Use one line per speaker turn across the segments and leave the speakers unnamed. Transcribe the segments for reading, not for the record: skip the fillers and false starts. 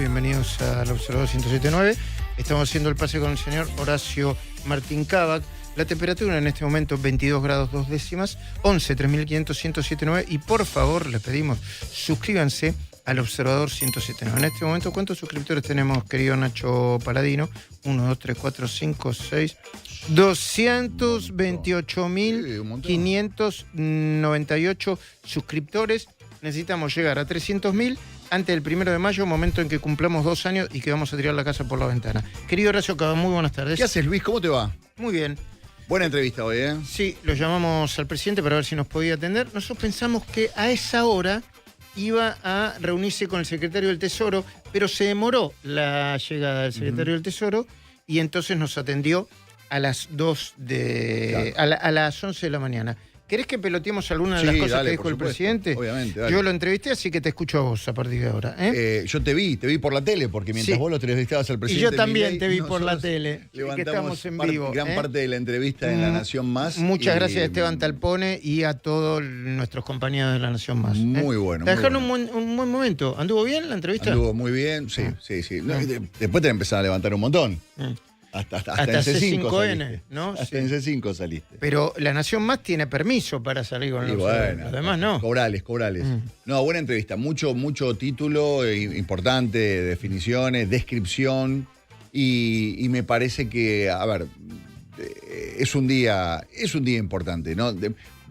bienvenidos al Observador 107.9. Estamos haciendo el pase con el señor Horacio Martín Cavac. La temperatura en este momento 22 grados 2 décimas, 11 3500 107.9 y por favor les pedimos suscríbanse al Observador 107.9. En este momento, ¿cuántos suscriptores tenemos, querido Nacho Paladino? 1, 2, 3, 4, 5, 6... 228.598 suscriptores. Necesitamos llegar a 300.000 antes del 1 de mayo, momento en que cumplamos 2 años y que vamos a tirar la casa por la ventana. Querido Horacio Cavac, muy buenas tardes.
¿Qué haces, Luis? ¿Cómo te va?
Muy bien.
Buena entrevista hoy, ¿eh?
Sí, lo llamamos al presidente para ver si nos podía atender. Nosotros pensamos que a esa hora iba a reunirse con el secretario del Tesoro, pero se demoró la llegada del secretario del Tesoro y entonces nos atendió a las 2 de... Claro. A las 11 de la mañana. ¿Querés que peloteemos alguna de las cosas que dijo el presidente?
Obviamente, dale.
Yo lo entrevisté, así que te escucho a vos a partir de ahora.
Yo te vi por la tele, porque mientras vos lo entrevistabas al presidente...
Y yo también te vi por la tele, que estamos en vivo.
Gran parte de la entrevista en La Nación Más.
Muchas gracias a Esteban Talpone y a todos nuestros compañeros de La Nación Más.
Muy bueno.
Te dejaron un buen momento. ¿Anduvo bien la entrevista?
Anduvo muy bien, sí. No, después te empezás a levantar un montón. Hasta en C5,
¿no?
Hasta en C5 saliste.
Pero La Nación Más tiene permiso para salir con el Observador.
Bueno,
además no.
Cobrales. No, buena entrevista. Mucho título importante, definiciones, descripción. Y me parece que, a ver, es un día importante, ¿no?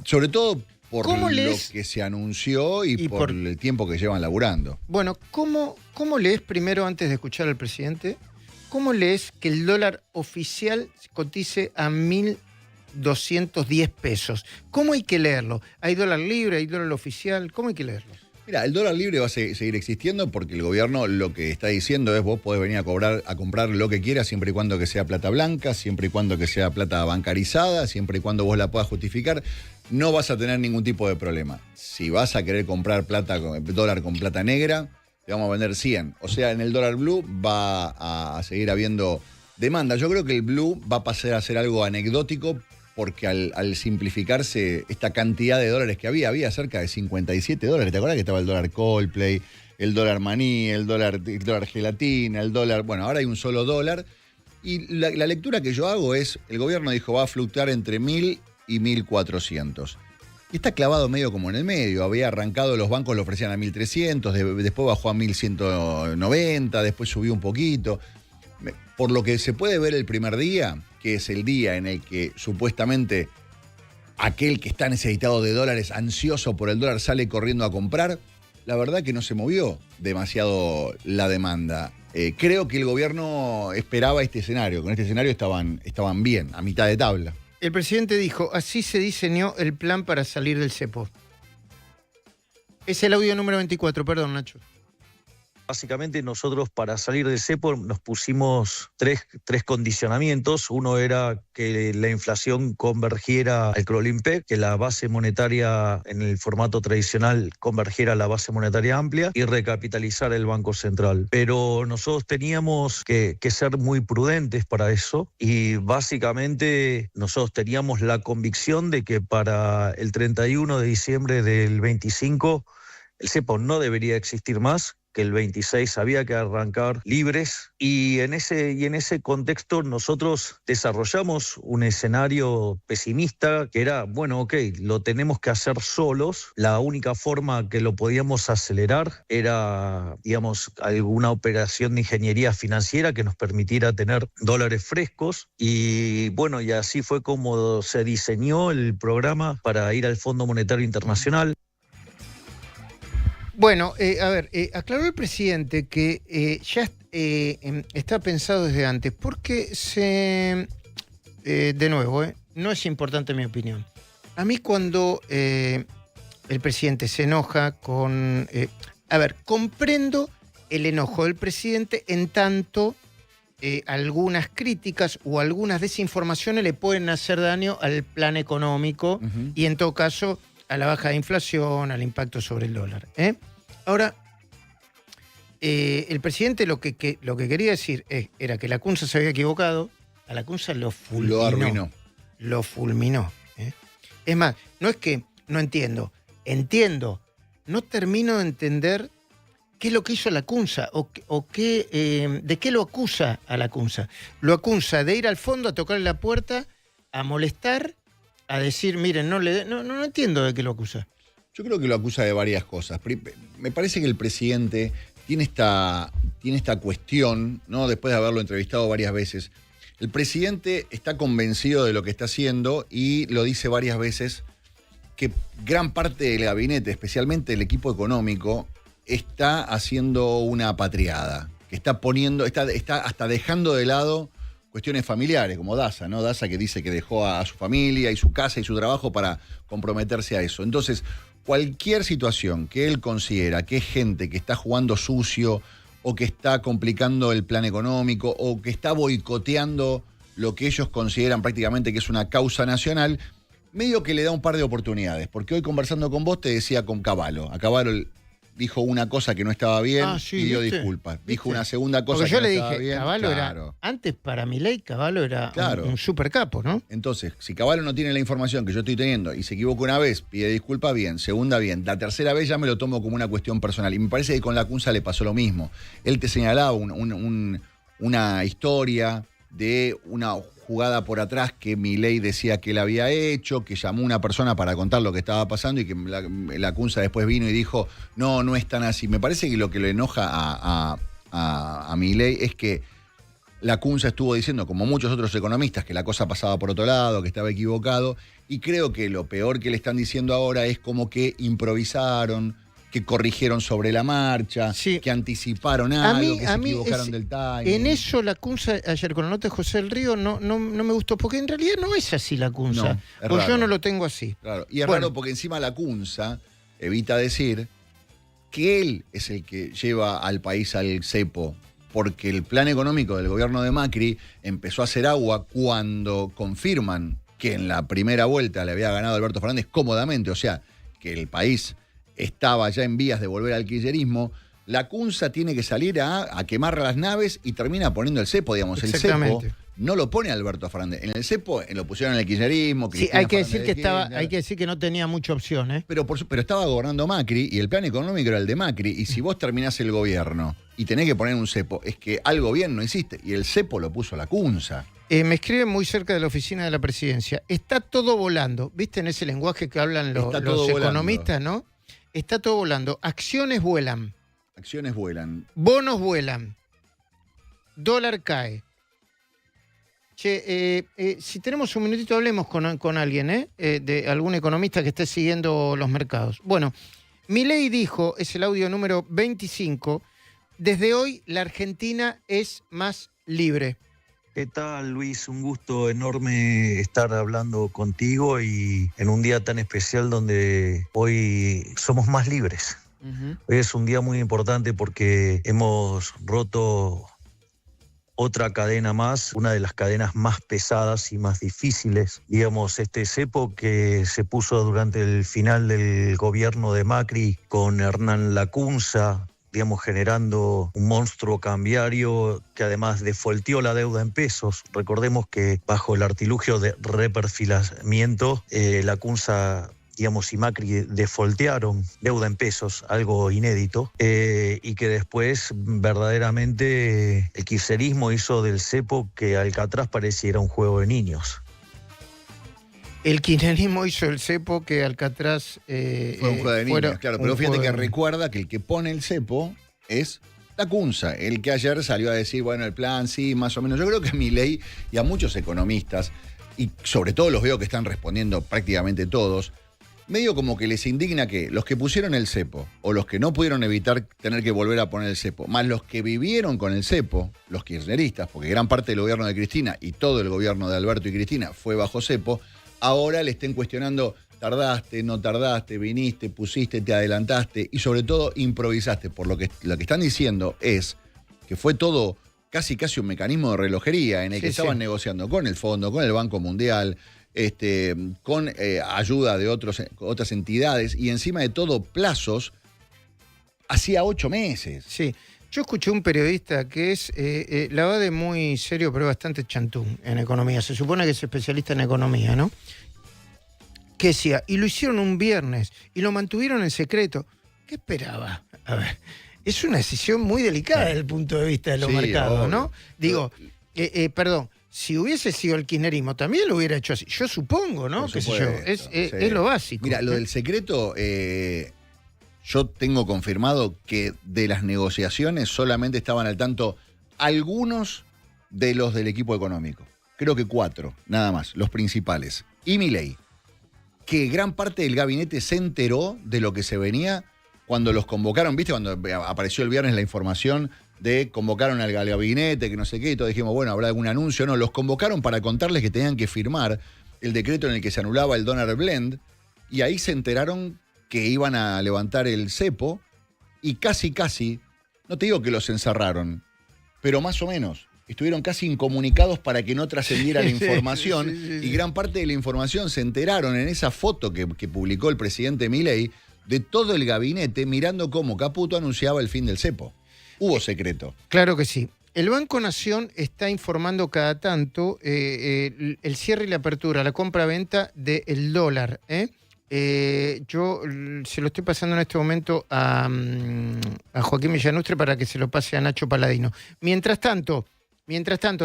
Sobre todo por lo que se anunció y por el tiempo que llevan laburando.
Bueno, ¿cómo lees primero, antes de escuchar al presidente? ¿Cómo lees que el dólar oficial cotice a 1.210 pesos? ¿Cómo hay que leerlo? ¿Hay dólar libre, hay dólar oficial? ¿Cómo hay que leerlo?
Mira, el dólar libre va a seguir existiendo porque el gobierno lo que está diciendo es vos podés venir a comprar lo que quieras siempre y cuando que sea plata blanca, siempre y cuando que sea plata bancarizada, siempre y cuando vos la puedas justificar, no vas a tener ningún tipo de problema. Si vas a querer comprar dólar con plata negra, te vamos a vender 100. O sea, en el dólar blue va a seguir habiendo demanda. Yo creo que el blue va a pasar a ser algo anecdótico porque al simplificarse esta cantidad de dólares que había cerca de 57 dólares. ¿Te acuerdas que estaba el dólar Coldplay, el dólar maní, el dólar gelatina, el dólar... Bueno, ahora hay un solo dólar. Y la lectura que yo hago es, el gobierno dijo va a fluctuar entre 1.000 y 1.400. Y está clavado medio como en el medio. Había arrancado, los bancos lo ofrecían a 1.300, después bajó a 1.190, después subió un poquito. Por lo que se puede ver el primer día, que es el día en el que supuestamente aquel que está necesitado de dólares, ansioso por el dólar, sale corriendo a comprar, la verdad que no se movió demasiado la demanda. Creo que el gobierno esperaba este escenario. Con este escenario estaban bien, a mitad de tabla.
El presidente dijo, así se diseñó el plan para salir del cepo. Es el audio número 24, perdón, Nacho.
Básicamente nosotros para salir del cepo nos pusimos tres condicionamientos. Uno era que la inflación convergiera al Crolimpec, que la base monetaria en el formato tradicional convergiera a la base monetaria amplia y recapitalizar el Banco Central. Pero nosotros teníamos que ser muy prudentes para eso y básicamente nosotros teníamos la convicción de que para el 31 de diciembre del 25 el cepo no debería existir más, que el 26 había que arrancar libres y en ese contexto nosotros desarrollamos un escenario pesimista que era, bueno, ok, lo tenemos que hacer solos, la única forma que lo podíamos acelerar era, digamos, alguna operación de ingeniería financiera que nos permitiera tener dólares frescos y bueno, y así fue como se diseñó el programa para ir al Fondo Monetario Internacional.
Bueno, aclaró el presidente que ya está pensado desde antes, porque de nuevo, no es importante mi opinión. A mí cuando el presidente se enoja comprendo el enojo del presidente en tanto algunas críticas o algunas desinformaciones le pueden hacer daño al plan económico y en todo caso a la baja de inflación, al impacto sobre el dólar. Ahora, el presidente lo que quería decir era que la CUNSA se había equivocado, a la CUNSA lo fulminó.
Lo arruinó.
Lo fulminó. Es más, no es que no entiendo, no termino de entender qué es lo que hizo la CUNSA de qué lo acusa a la CUNSA. Lo acusa de ir al fondo a tocarle la puerta, a molestar, a decir, miren, no entiendo de qué lo acusa.
Yo creo que lo acusa de varias cosas. Me parece que el presidente tiene esta cuestión, ¿no? Después de haberlo entrevistado varias veces. El presidente está convencido de lo que está haciendo y lo dice varias veces, que gran parte del gabinete, especialmente el equipo económico, está haciendo una patriada, que está hasta dejando de lado cuestiones familiares, como Daza, ¿no? Daza, que dice que dejó a su familia y su casa y su trabajo para comprometerse a eso. Entonces, cualquier situación que él considera que es gente que está jugando sucio o que está complicando el plan económico o que está boicoteando lo que ellos consideran prácticamente que es una causa nacional, medio que le da un par de oportunidades. Porque hoy conversando con vos te decía con Cavallo. A Cavallo dijo una cosa que no estaba bien, pidió disculpas. Dijo una segunda cosa que no estaba bien.
Cavallo era, antes para Milei, Cavallo era un super capo, ¿no?
Entonces, si Cavallo no tiene la información que yo estoy teniendo y se equivoca una vez, pide disculpas, bien. Segunda, bien. La tercera vez ya me lo tomo como una cuestión personal. Y me parece que con la CUNSA le pasó lo mismo. Él te señalaba una historia de una jugada por atrás que Milei decía que él había hecho, que llamó a una persona para contar lo que estaba pasando y que la CUNSA después vino y dijo, no es tan así. Me parece que lo que le enoja a Milei es que la CUNSA estuvo diciendo, como muchos otros economistas, que la cosa pasaba por otro lado, que estaba equivocado, y creo que lo peor que le están diciendo ahora es como que improvisaron, que corrigieron sobre la marcha, que anticiparon algo, que se equivocaron del timing.
En eso la CUNSA, ayer con la nota de José del Río, no me gustó, porque en realidad no es así la CUNSA. Pues yo no lo tengo así.
Claro. Y es raro porque encima la CUNSA evita decir que él es el que lleva al país al cepo, porque el plan económico del gobierno de Macri empezó a hacer agua cuando confirman que en la primera vuelta le había ganado Alberto Fernández cómodamente, o sea, que el país estaba ya en vías de volver al kirchnerismo. La CUNSA tiene que salir a quemar las naves y termina poniendo el cepo, digamos. El cepo no lo pone Alberto Fernández. En el cepo lo pusieron en el kirchnerismo.
Sí, hay que decir que no tenía mucha opción, ¿eh?
Pero estaba gobernando Macri y el plan económico era el de Macri. Y si vos terminás el gobierno y tenés que poner un cepo, es que algo bien no hiciste. Y el cepo lo puso la CUNSA.
Me escriben muy cerca de la oficina de la presidencia. Está todo volando. ¿Viste en ese lenguaje que hablan los economistas, no? Está todo volando. Acciones vuelan.
Acciones vuelan.
Bonos vuelan. Dólar cae. Che, si tenemos un minutito, hablemos con alguien, de algún economista que esté siguiendo los mercados. Bueno, Milei dijo, es el audio número 25, desde hoy la Argentina es más libre.
¿Qué tal, Luis? Un gusto enorme estar hablando contigo y en un día tan especial donde hoy somos más libres. Hoy es un día muy importante porque hemos roto otra cadena más, una de las cadenas más pesadas y más difíciles. Digamos, este cepo que se puso durante el final del gobierno de Macri con Hernán Lacunza, digamos, generando un monstruo cambiario que además defaulteó la deuda en pesos. Recordemos que bajo el artilugio de reperfilamiento, Lacunza, digamos, y Macri defaultearon deuda en pesos, algo inédito, y que después verdaderamente el kirchnerismo hizo del cepo que Alcatraz pareciera un juego de niños.
El kirchnerismo hizo el cepo que Alcatraz
fue un juego de niños, claro, pero fíjate que recuerda que el que pone el cepo es la CUNSA, el que ayer salió a decir, bueno, el plan sí, más o menos. Yo creo que a Milei y a muchos economistas, y sobre todo los veo que están respondiendo prácticamente todos, medio como que les indigna que los que pusieron el cepo o los que no pudieron evitar tener que volver a poner el cepo, más los que vivieron con el cepo, los kirchneristas, porque gran parte del gobierno de Cristina y todo el gobierno de Alberto y Cristina fue bajo cepo, ahora le estén cuestionando, tardaste, no tardaste, viniste, pusiste, te adelantaste y sobre todo improvisaste. Por lo que están diciendo es que fue todo casi un mecanismo de relojería en el que estaban negociando con el Fondo, con el Banco Mundial, con ayuda de otras entidades y encima de todo plazos hacía 8 meses.
Sí. Yo escuché un periodista que es, la va de muy serio, pero bastante chantún en economía. Se supone que es especialista en economía, ¿no? Que decía, y lo hicieron un viernes, y lo mantuvieron en secreto. ¿Qué esperaba? A ver, es una decisión muy delicada desde el punto de vista de los mercados, obvio, ¿no? Digo, perdón, si hubiese sido el kirchnerismo, también lo hubiera hecho así. Yo supongo, ¿no?
Qué sé yo.
Es lo básico.
Mira, lo del secreto, yo tengo confirmado que de las negociaciones solamente estaban al tanto algunos de los del equipo económico. Creo que 4, nada más, los principales. Y Milei, que gran parte del gabinete se enteró de lo que se venía cuando los convocaron, ¿viste? Cuando apareció el viernes la información de convocaron al gabinete, que no sé qué, y todos dijimos, bueno, ¿habrá algún anuncio? No, los convocaron para contarles que tenían que firmar el decreto en el que se anulaba el dólar blend, y ahí se enteraron que iban a levantar el cepo, y casi, no te digo que los encerraron, pero más o menos, estuvieron casi incomunicados para que no trascendiera la información, y gran parte de la información se enteraron en esa foto que publicó el presidente Milei, de todo el gabinete mirando cómo Caputo anunciaba el fin del cepo. Hubo secreto. Claro que sí.
El Banco Nación está informando cada tanto el cierre y la apertura, la compra-venta del dólar. Yo se lo estoy pasando en este momento a Joaquín Villanustre para que se lo pase a Nacho Paladino. Mientras tanto,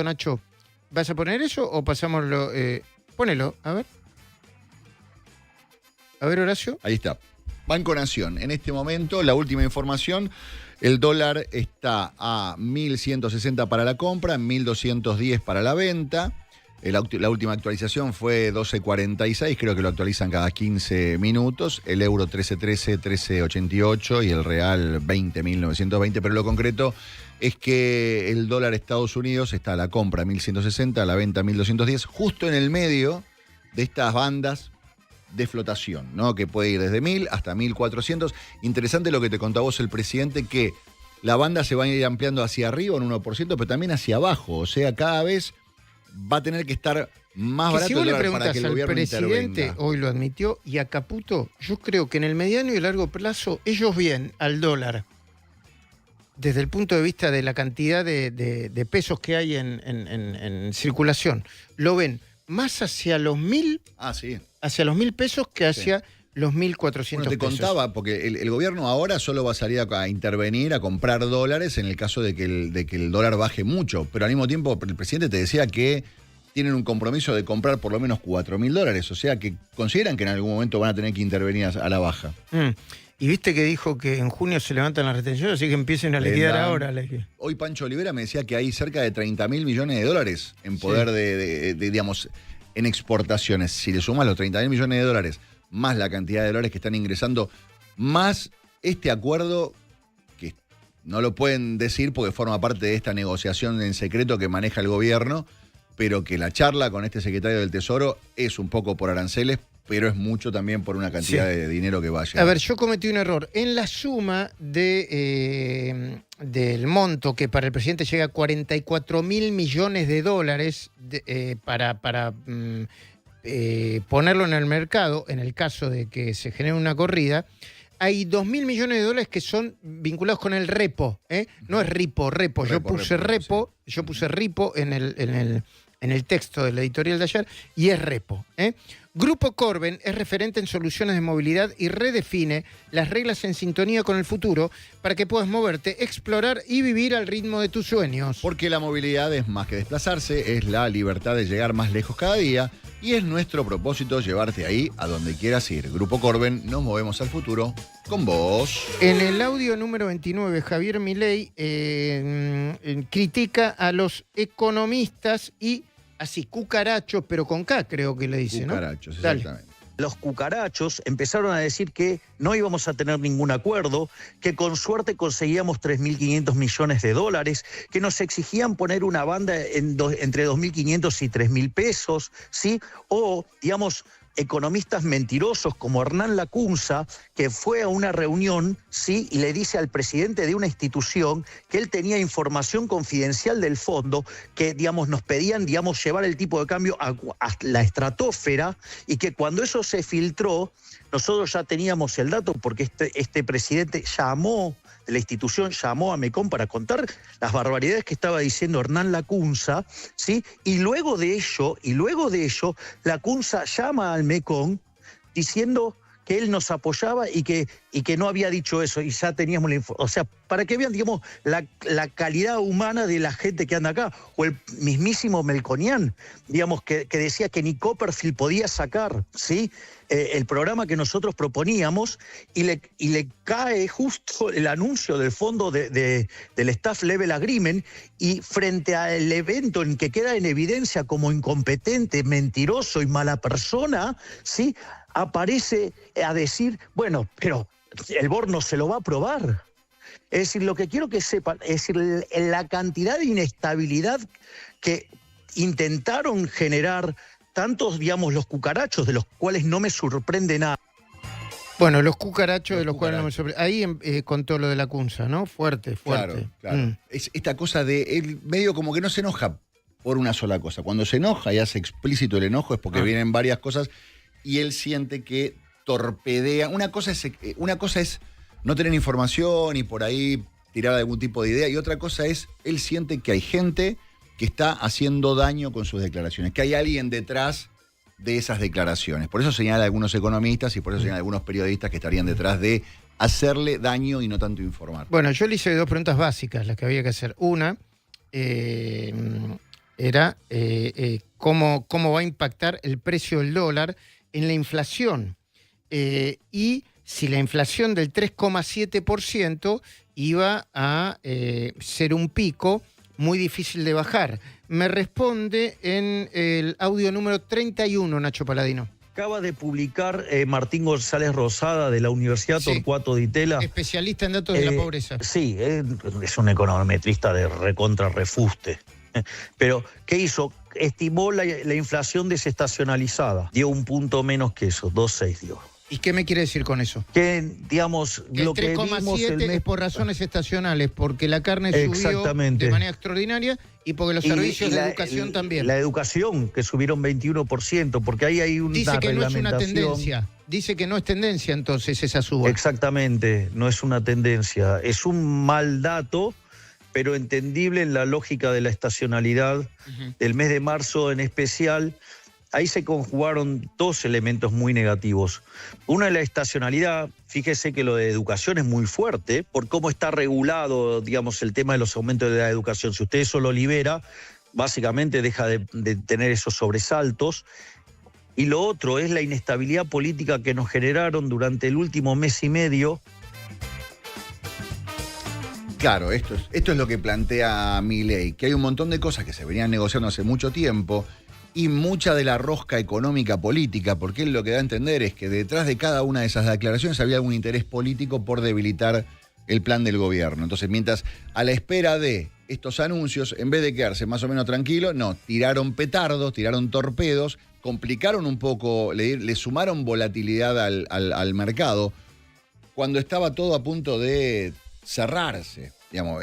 Nacho, ¿vas a poner eso o pasamos lo...? Ponelo, a ver. A ver, Horacio.
Ahí está. Banco Nación. En este momento, la última información, el dólar está a 1.160 para la compra, 1.210 para la venta. La última actualización fue 12.46, creo que lo actualizan cada 15 minutos. El euro 13.13, 13.88 y el real 20.920. Pero lo concreto es que el dólar Estados Unidos está a la compra 1.160, a la venta 1.210, justo en el medio de estas bandas de flotación, ¿no? Que puede ir desde 1.000 hasta 1.400. Interesante lo que te contó vos el presidente, que la banda se va a ir ampliando hacia arriba en 1%, pero también hacia abajo. O sea, cada vez va a tener que estar más barato
si vos
el dólar
le
para que el gobierno
presidente
intervenga.
Hoy lo admitió, y a Caputo, yo creo que en el mediano y largo plazo ellos ven al dólar desde el punto de vista de la cantidad de pesos que hay en circulación, lo ven más hacia los 1.000, hacia los 1.000 pesos que hacia los 1.400
bueno, te
pesos.
contaba, porque el gobierno ahora solo va a salir a intervenir, a comprar dólares en el caso de que el dólar baje mucho, pero al mismo tiempo el presidente te decía que tienen un compromiso de comprar por lo menos 4.000 dólares, o sea que consideran que en algún momento van a tener que intervenir a la baja.
Y viste que dijo que en junio se levantan las retenciones, así que empiecen a liquidar ahora.
Hoy Pancho Olivera me decía que hay cerca de 30.000 millones de dólares en poder de digamos, en exportaciones. Si le sumas los 30.000 millones de dólares, más la cantidad de dólares que están ingresando, más este acuerdo, que no lo pueden decir porque forma parte de esta negociación en secreto que maneja el gobierno, pero que la charla con este secretario del Tesoro es un poco por aranceles, pero es mucho también por una cantidad de dinero que vaya.
A ver, yo cometí un error. En la suma del monto que para el presidente llega a 44.000 millones de dólares para ponerlo en el mercado, en el caso de que se genere una corrida, hay 2.000 millones de dólares que son vinculados con el repo. No es repo. Yo puse repo en el texto del editorial de ayer, y es repo. Grupo Corben es referente en soluciones de movilidad y redefine las reglas en sintonía con el futuro para que puedas moverte, explorar y vivir al ritmo de tus sueños.
Porque la movilidad es más que desplazarse, es la libertad de llegar más lejos cada día, y es nuestro propósito llevarte ahí a donde quieras ir. Grupo Corben, nos movemos al futuro con vos.
En el audio número 29, Javier Milei critica a los economistas y así, cucarachos, pero con K creo que le dice, ¿no?
Cucarachos, exactamente.
Los cucarachos empezaron a decir que no íbamos a tener ningún acuerdo, que con suerte conseguíamos 3.500 millones de dólares, que nos exigían poner una banda entre 2.500 y 3.000 pesos, ¿sí? O, digamos, economistas mentirosos como Hernán Lacunza, que fue a una reunión, ¿sí? Y le dice al presidente de una institución que él tenía información confidencial del fondo, que, digamos, nos pedían, digamos, llevar el tipo de cambio a la estratosfera, y que cuando eso se filtró, nosotros ya teníamos el dato, porque este presidente de la institución llamó a Mecón para contar las barbaridades que estaba diciendo Hernán Lacunza, ¿sí? Y luego de ello, Lacunza llama al Mecón diciendo que él nos apoyaba y que y que no había dicho eso, y ya teníamos la información. O sea, para que vean, digamos, la calidad humana de la gente que anda acá, o el mismísimo Melconian, digamos, que decía que ni Copperfield podía sacar, ¿sí?, el programa que nosotros proponíamos, y le cae justo el anuncio del fondo del Staff Level Agreement, y frente al evento en que queda en evidencia como incompetente, mentiroso y mala persona, ¿sí?, aparece a decir, bueno, pero el board no se lo va a aprobar. Es decir, lo que quiero que sepan, es decir, la cantidad de inestabilidad que intentaron generar tantos, digamos, los cucarachos, de los cuales no me sorprende nada.
Bueno, los cucarachos de los cuales no me sorprende. Ahí contó lo de la Cunza, ¿no? Fuerte.
Claro. Es esta cosa de él medio como que no se enoja por una sola cosa. Cuando se enoja y hace explícito el enojo es porque vienen varias cosas y él siente que torpedea. Una cosa es no tener información y por ahí tirar algún tipo de idea, y otra cosa es, él siente que hay gente que está haciendo daño con sus declaraciones, que hay alguien detrás de esas declaraciones. Por eso señala algunos economistas y por eso señala algunos periodistas que estarían detrás de hacerle daño y no tanto informar.
Bueno, yo le hice dos preguntas básicas, las que había que hacer. Una era cómo va a impactar el precio del dólar en la inflación. Y si la inflación del 3,7% iba a ser un pico muy difícil de bajar. Me responde en el audio número 31, Nacho Paladino.
Acaba de publicar Martín González Rosada de la Universidad Torcuato Di Tella.
Especialista en datos de la pobreza.
Sí, es un econometrista de recontra refuste. Pero, ¿qué hizo? Estimó la inflación desestacionalizada. Dio un punto menos que eso, 2,6 dio.
¿Y qué me quiere decir con eso?
Que, digamos,
que
lo que vimos...
3,7 es por razones estacionales, porque la carne subió de manera extraordinaria y porque los servicios de educación también.
La educación, que subieron 21%, porque ahí hay una
Dice que no es una
reglamentación.
tendencia. Dice que no es tendencia entonces esa suba.
Exactamente, no es una tendencia. Es un mal dato, pero entendible en la lógica de la estacionalidad del mes de marzo en especial. Ahí se conjugaron dos elementos muy negativos. Uno es la estacionalidad. Fíjese que lo de educación es muy fuerte por cómo está regulado, digamos, el tema de los aumentos de la educación. Si usted eso lo libera, básicamente deja de tener esos sobresaltos. Y lo otro es la inestabilidad política que nos generaron durante el último mes y medio.
Claro, esto es lo que plantea Milei, que hay un montón de cosas que se venían negociando hace mucho tiempo y mucha de la rosca económica política, porque él lo que da a entender es que detrás de cada una de esas declaraciones había algún interés político por debilitar el plan del gobierno. Entonces, mientras a la espera de estos anuncios, en vez de quedarse más o menos tranquilo, no, tiraron petardos, tiraron torpedos, complicaron un poco, le sumaron volatilidad al mercado, cuando estaba todo a punto de cerrarse. Digamos,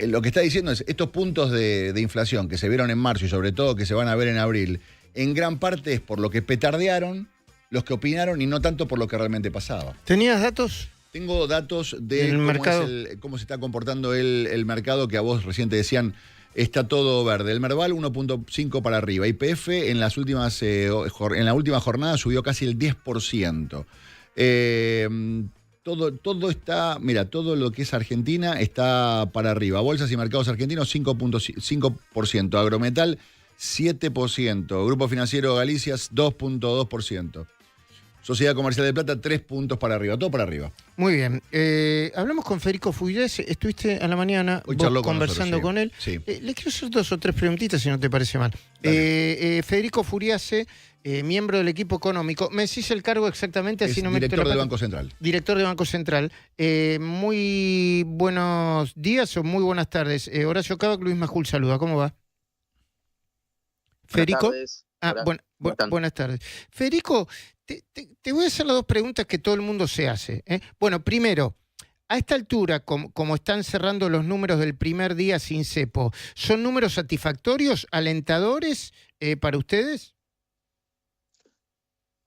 lo que está diciendo es, estos puntos de inflación que se vieron en marzo y sobre todo que se van a ver en abril, en gran parte es por lo que petardearon los que opinaron y no tanto por lo que realmente pasaba.
¿Tenías datos?
Tengo datos de cómo se está comportando el mercado, que a vos recién te decían, está todo verde. El Merval 1.5 para arriba. YPF en la última jornada subió casi el 10%. Todo está, mira, todo lo que es Argentina está para arriba. Bolsas y mercados argentinos 5.5%, Agrometal 7%, Grupo Financiero Galicia 2.2%. Sociedad Comercial de Plata 3 puntos para arriba, todo para arriba.
Muy bien. Hablamos con Federico Furiase, estuviste a la mañana conversando con él. Sí. Le quiero hacer 2 o 3 preguntitas si no te parece mal. Federico Furiase, miembro del equipo económico. ¿Me decís el cargo exactamente? Así no me
director del Banco Central.
Director del Banco Central. Muy buenos días o muy buenas tardes. Horacio Cavac, Luis Majul saluda. ¿Cómo va? Federico. Buenas tardes. Federico, te voy a hacer las 2 preguntas que todo el mundo se hace. Bueno, primero, a esta altura, como están cerrando los números del primer día sin cepo, ¿son números satisfactorios, alentadores para ustedes?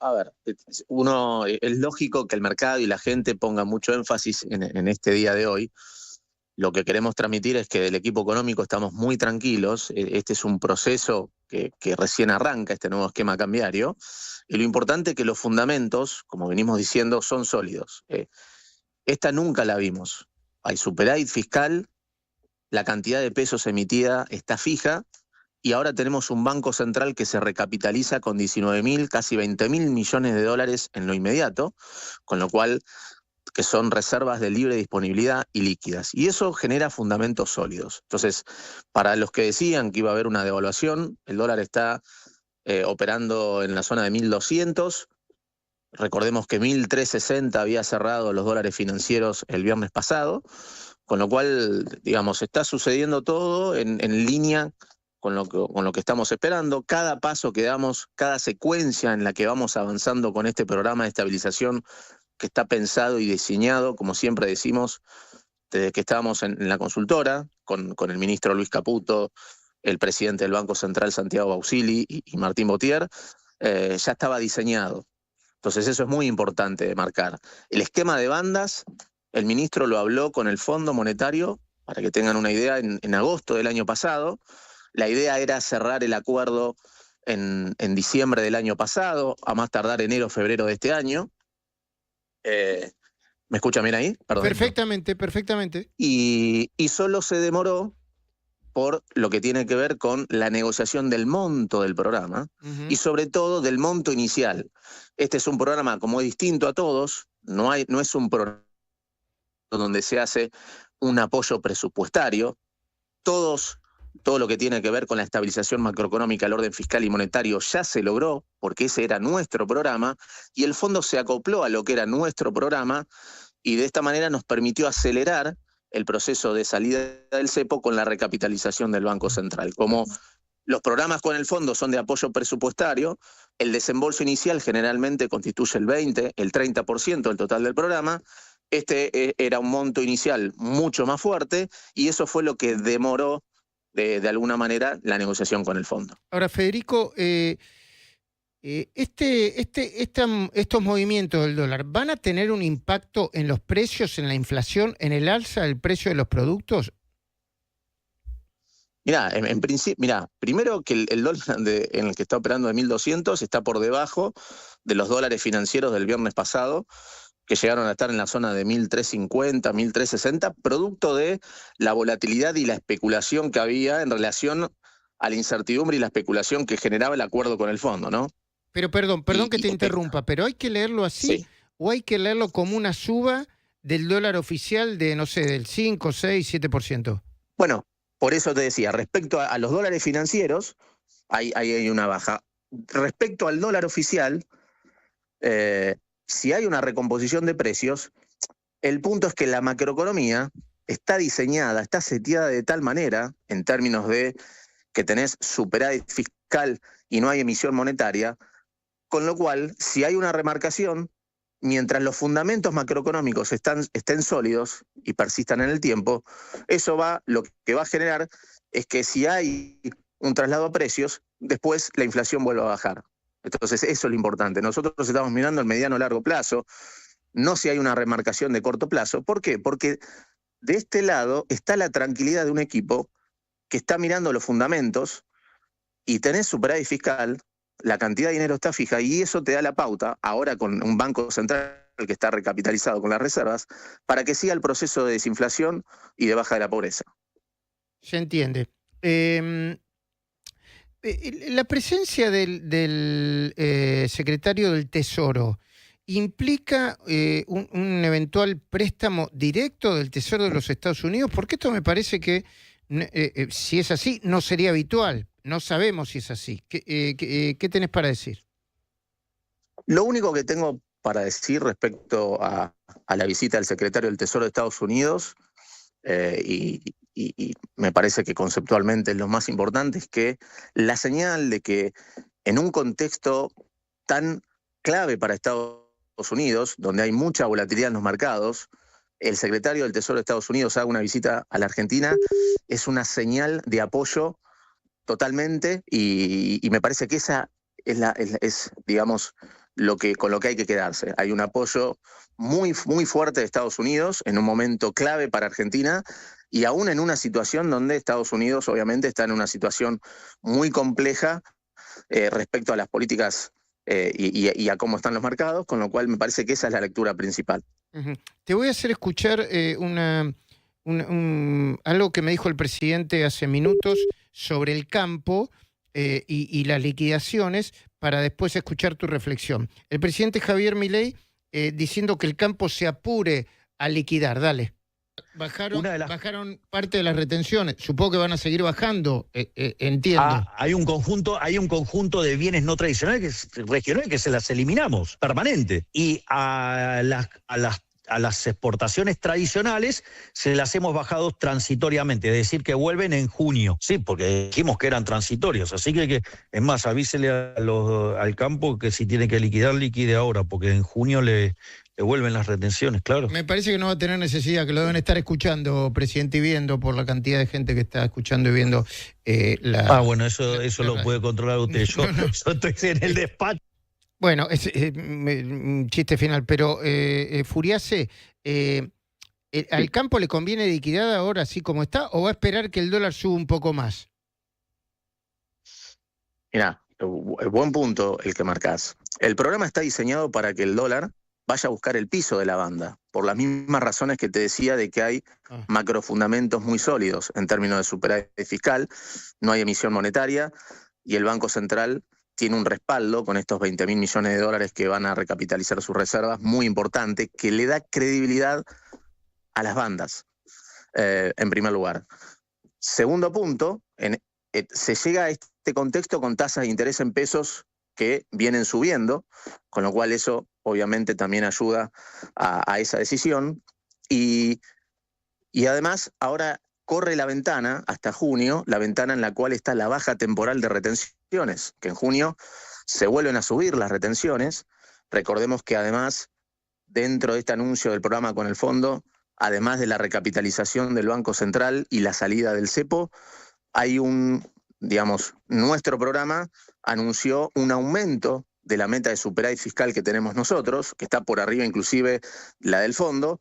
A ver, es lógico que el mercado y la gente ponga mucho énfasis en este día de hoy. Lo que queremos transmitir es que del equipo económico estamos muy tranquilos. Este es un proceso que recién arranca, este nuevo esquema cambiario. Y lo importante es que los fundamentos, como venimos diciendo, son sólidos. Esta nunca la vimos. Hay superávit fiscal, la cantidad de pesos emitida está fija, y ahora tenemos un Banco Central que se recapitaliza con 19.000, casi 20.000 millones de dólares en lo inmediato, con lo cual que son reservas de libre disponibilidad y líquidas. Y eso genera fundamentos sólidos. Entonces, para los que decían que iba a haber una devaluación, el dólar está operando en la zona de 1.200. Recordemos que 1.360 había cerrado los dólares financieros el viernes pasado, con lo cual, digamos, está sucediendo todo en línea con lo que estamos esperando. Cada paso que damos, cada secuencia en la que vamos avanzando con este programa de estabilización que está pensado y diseñado, como siempre decimos, desde que estábamos en la consultora, con el ministro Luis Caputo, el presidente del Banco Central Santiago Bausili y Martín Botier, ya estaba diseñado. Entonces eso es muy importante de marcar. El esquema de bandas, el ministro lo habló con el Fondo Monetario, para que tengan una idea, en agosto del año pasado. La idea era cerrar el acuerdo en diciembre del año pasado, a más tardar enero, febrero de este año. ¿Me escuchan bien ahí? Perdón.
Perfectamente.
Y solo se demoró por lo que tiene que ver con la negociación del monto del programa y sobre todo del monto inicial. Este es un programa, como es distinto a todos, no es un programa donde se hace un apoyo presupuestario. Todo lo que tiene que ver con la estabilización macroeconómica, el orden fiscal y monetario ya se logró, porque ese era nuestro programa, y el fondo se acopló a lo que era nuestro programa, y de esta manera nos permitió acelerar el proceso de salida del cepo con la recapitalización del Banco Central. Como los programas con el fondo son de apoyo presupuestario, el desembolso inicial generalmente constituye el 20, el 30% del total del programa. Este era un monto inicial mucho más fuerte, y eso fue lo que demoró de alguna manera la negociación con el fondo.
Ahora, Federico, estos movimientos del dólar, ¿van a tener un impacto en los precios, en la inflación, en el alza del precio de los productos?
Mirá, en principio, primero que el dólar en el que está operando de 1.200 está por debajo de los dólares financieros del viernes pasado, que llegaron a estar en la zona de 1.350, 1.360, producto de la volatilidad y la especulación que había en relación a la incertidumbre y la especulación que generaba el acuerdo con el fondo, ¿no?
Pero perdón que te interrumpa, pero ¿hay que leerlo así?
Sí.
¿O hay que leerlo como una suba del dólar oficial de, no sé, del 5, 6, 7%?
Bueno, por eso te decía, respecto a los dólares financieros, hay una baja. Respecto al dólar oficial, si hay una recomposición de precios, el punto es que la macroeconomía está diseñada, está seteada de tal manera, en términos de que tenés superávit fiscal y no hay emisión monetaria, con lo cual, si hay una remarcación, mientras los fundamentos macroeconómicos estén sólidos y persistan en el tiempo, lo que va a generar es que si hay un traslado a precios, después la inflación vuelve a bajar. Entonces, eso es lo importante. Nosotros estamos mirando el mediano a largo plazo, no si hay una remarcación de corto plazo. ¿Por qué? Porque de este lado está la tranquilidad de un equipo que está mirando los fundamentos y tenés superávit fiscal, la cantidad de dinero está fija y eso te da la pauta, ahora con un Banco Central que está recapitalizado con las reservas, para que siga el proceso de desinflación y de baja de la pobreza.
Se entiende. La presencia del secretario del Tesoro implica un eventual préstamo directo del Tesoro de los Estados Unidos, porque esto me parece que, si es así, no sería habitual. No sabemos si es así. ¿Qué tenés para decir?
Lo único que tengo para decir respecto a la visita del secretario del Tesoro de Estados Unidos, y me parece que conceptualmente es lo más importante, es que la señal de que en un contexto tan clave para Estados Unidos, donde hay mucha volatilidad en los mercados, el secretario del Tesoro de Estados Unidos haga una visita a la Argentina, es una señal de apoyo totalmente, y me parece que esa es digamos, con lo que hay que quedarse. Hay un apoyo muy, muy fuerte de Estados Unidos en un momento clave para Argentina, y aún en una situación donde Estados Unidos obviamente está en una situación muy compleja respecto a las políticas y a cómo están los mercados, con lo cual me parece que esa es la lectura principal.
Te voy a hacer escuchar algo que me dijo el presidente hace minutos sobre el campo y las liquidaciones, para después escuchar tu reflexión. El presidente Javier Milei diciendo que el campo se apure a liquidar. Dale. Bajaron parte de las retenciones. Supongo que van a seguir bajando, entiendo.
Hay un conjunto de bienes no tradicionales, regionales, que se las eliminamos, permanente. Y a las exportaciones tradicionales se las hemos bajado transitoriamente, es decir, que vuelven en junio. Sí, porque dijimos que eran transitorios. Así que es más, avísele al campo que si tiene que liquidar, liquide ahora, porque en junio le vuelven las retenciones, claro.
Me parece que no va a tener necesidad, que lo deben estar escuchando, presidente, y viendo por la cantidad de gente que está escuchando y viendo
bueno, eso lo puede controlar usted. Yo estoy en el despacho.
Bueno, es un chiste final, pero Furiase, ¿al campo le conviene liquidar ahora así como está o va a esperar que el dólar suba un poco más?
Mirá, buen punto el que marcás. El programa está diseñado para que el dólar vaya a buscar el piso de la banda, por las mismas razones que te decía de que hay macrofundamentos muy sólidos en términos de superávit fiscal, no hay emisión monetaria y el Banco Central tiene un respaldo con estos 20.000 millones de dólares que van a recapitalizar sus reservas, muy importante, que le da credibilidad a las bandas, en primer lugar. Segundo punto, se llega a este contexto con tasas de interés en pesos que vienen subiendo, con lo cual eso obviamente también ayuda a esa decisión. Y además ahora corre la ventana hasta junio, la ventana en la cual está la baja temporal de retenciones, que en junio se vuelven a subir las retenciones. Recordemos que además, dentro de este anuncio del programa con el fondo, además de la recapitalización del Banco Central y la salida del cepo, hay nuestro programa anunció un aumento de la meta de superávit fiscal que tenemos nosotros, que está por arriba inclusive la del fondo,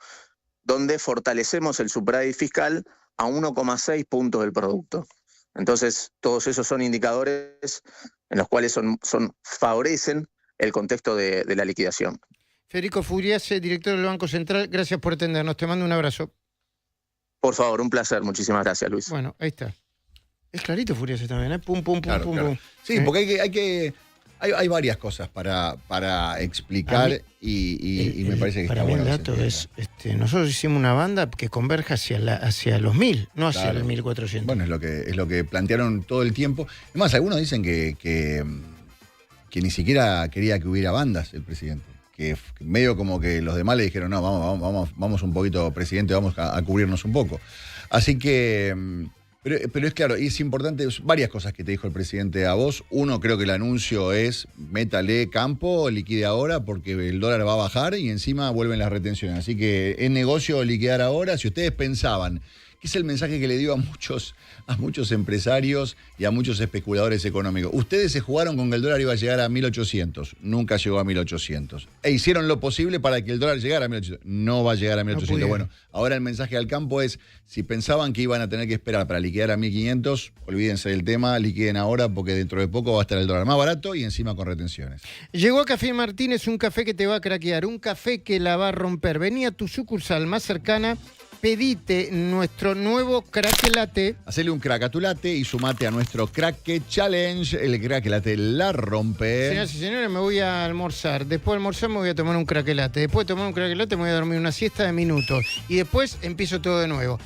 donde fortalecemos el superávit fiscal a 1,6 puntos del producto. Entonces, todos esos son indicadores en los cuales favorecen el contexto de la liquidación.
Federico Furiase, director del Banco Central, gracias por atendernos. Te mando un abrazo.
Por favor, un placer. Muchísimas gracias, Luis.
Bueno, ahí está. Es clarito Furiase también, ¿eh? Pum, pum, pum,
claro,
pum,
claro.
pum.
Sí, porque hay varias cosas para explicar y me parece que
para
está
mí
bueno.
El dato es, nosotros hicimos una banda que converge hacia los 1000, no hacia los 1400.
Bueno, es lo que plantearon todo el tiempo. Además, algunos dicen que ni siquiera quería que hubiera bandas el presidente. Que medio como que los demás le dijeron, no, vamos un poquito, presidente, vamos a cubrirnos un poco. Así que... Pero es claro, y es importante, varias cosas que te dijo el presidente a vos. Uno, creo que el anuncio es, métale campo, liquide ahora, porque el dólar va a bajar y encima vuelven las retenciones. Así que es negocio liquidar ahora. Si ustedes pensaban, que es el mensaje que le dio a muchos empresarios y a muchos especuladores económicos. Ustedes se jugaron con que el dólar iba a llegar a 1.800. Nunca llegó a 1.800. E hicieron lo posible para que el dólar llegara a 1.800. No va a llegar a 1.800. No, bueno, ahora el mensaje al campo es, si pensaban que iban a tener que esperar para liquidar a 1.500, olvídense del tema, liquiden ahora porque dentro de poco va a estar el dólar más barato y encima con retenciones.
Llegó a Café Martínez un café que te va a craquear, un café que la va a romper. Vení a tu sucursal más cercana, pedite nuestro nuevo Craque Latte.
Hacele un crack a tu latte y sumate a nuestro Craque Challenge. El Craque Latte la rompe.
Señoras y señores, me voy a almorzar. Después de almorzar me voy a tomar un Craque Latte. Después de tomar un Craque Latte me voy a dormir una siesta de minutos. Y después empiezo todo de nuevo.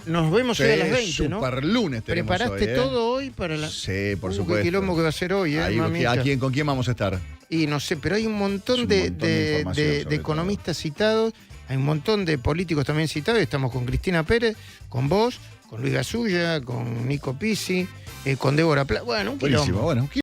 Nos vemos hoy a las 20, ¿no?
Super lunes tenemos
¿Preparaste
hoy,
todo hoy para la...?
Sí, por supuesto.
Qué quilombo que va a ser hoy, ¿eh?
¿Con quién vamos a estar?
Y no sé, pero hay un montón de economistas citados, hay un montón de políticos también citados. Estamos con Cristina Pérez, con vos, con Luis Gasulla, con Nico Pizzi, con Débora Plata. Bueno, un quilombo.
Buenísimo, bueno.